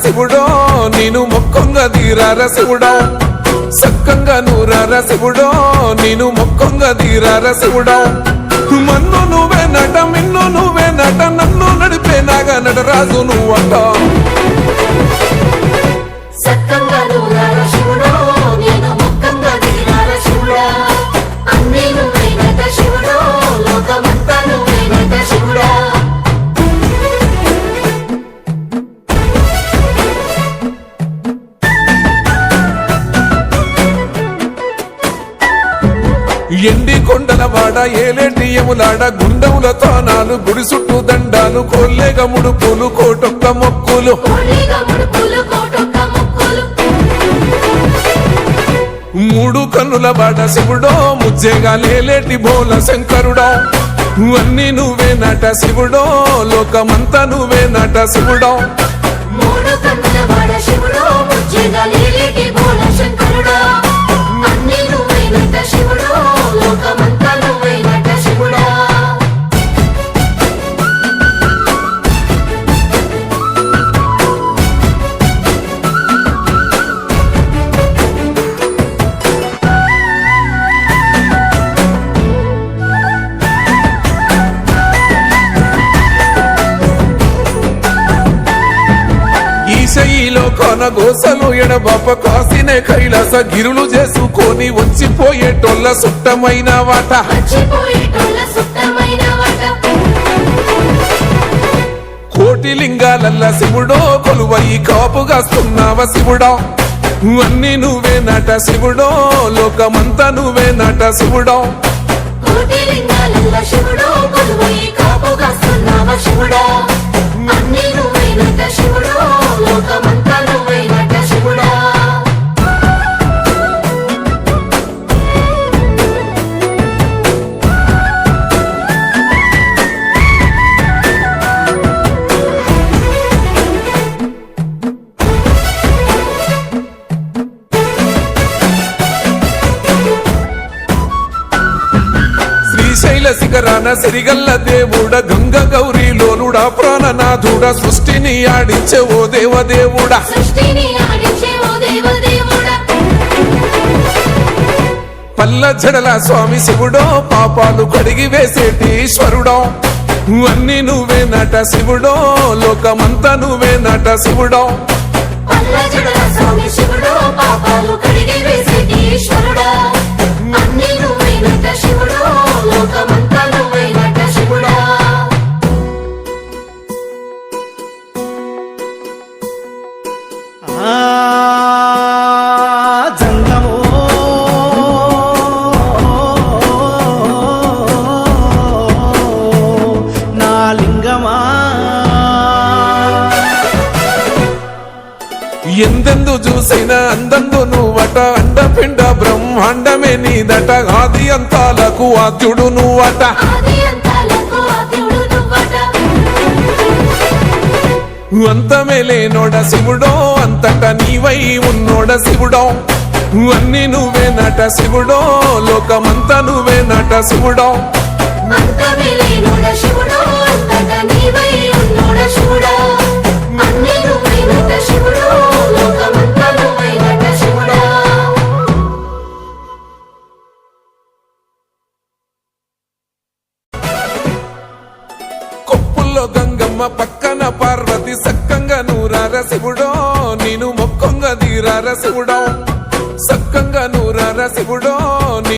శివుడో నేను మొక్కంగా తీరార శివుడో సక్కంగా నూరార శివుడో నేను మొక్కంగా తీరార శివుడో మన్ను నువ్వే నట మిన్ను నువ్వే నట నన్ను నడిపే నాగా నటరాజు నువ్వంట సక్కంగా నూరార శివుడో నేను మొక్కంగా తీరార శివుడా అన్నీ నువ్వే నట శివుడో లోకమంతా నువ్వే నట శివుడా ఎండి కొండల వాడ ఏలేటి యములాడ గుండముల తానాలు గుడి చుట్టూ దండాలు కొల్లేగ ముడుపులు కోటొక్క మొక్కులు మూడు కన్నుల బాట శివుడో ముజ్జేగా లేలేటి బోల శంకరుడో అన్నీ నువ్వే నట శివుడో లోకమంతా నువ్వే నట శివుడో మూడు కన్నుల వాడ శివుడో ముజ్జేగా లేలేటి బోల శంకరుడో అన్నీ నువ్వే నట శివుడో లోకమంతా నువ్వే నట శివుడా ఈశయిలో కొన గోసలు ఎడబాప కాసినే కైలాస గిరులు చేసుకొని వచ్చిపోయేటోళ్ళ సుట్టమైన వాట కోటి లింగాలల్ల శివుడో కొలువయి కాపుగాస్తున్నావ శివుడో అన్నీ నువ్వే నట శివుడో లోకమంతా నువ్వే నట శివుడో కోటి లింగాలల్ల శివుడో కొలువయి కాపుగాస్తున్నావ శివుడా అన్నీ నువ్వే నట శివుడో లోకమంతా నువ్వే నట శివుడా శ్రీశైల శిఖరాన సిరిగల్ల దేవుడ గంగ గౌరీ లోలుడా ప్రాణనాథుడా సృష్టిని ఆడించే ఓ దేవదేవుడా పల్ల జడల స్వామి శివుడో పాపాలు కడిగి వేసేటి ఈశ్వరుడో అన్నీ నువ్వే నట శివుడో లోకమంతా నువ్వే నట శివుడో పల్ల జడల స్వామి శివుడో పాపాలు కడిగి వేసేటి ఈశ్వరుడా అన్నీ నువ్వే నట శివుడో లోకమంతా నువ్వే నట శివుడా జంగమో నా లింగమా ఎందెందు చూసైనా అందందు నువ్వట అండపిండ బ్రహ్మాండమే నీదట ఆది అంతాలకు ఆద్యుడు నువ్వట ఆది అంతాలకు ఆద్యుడు నువ్వట అంతమే లేనోడ శివుడో అంతట నీవై ఉన్నోడ శివుడో అన్నీ నువ్వే నట శివుడో లోకమంతా నువ్వే నట శివుడో అంతమే లేనోడ శివుడో అంతటా నీవై ఉన్నోడ శివుడా అన్నీ నువ్వే నట శివుడో లోకమంతా నువ్వే నట శివుడా కొప్పుల్లో గంగమ్మ పక్కన పార్వతి సక్కంగా నూరార శివుడో నేను మొక్కంగా తీరార శివుడో సక్కంగా నూరార శివుడో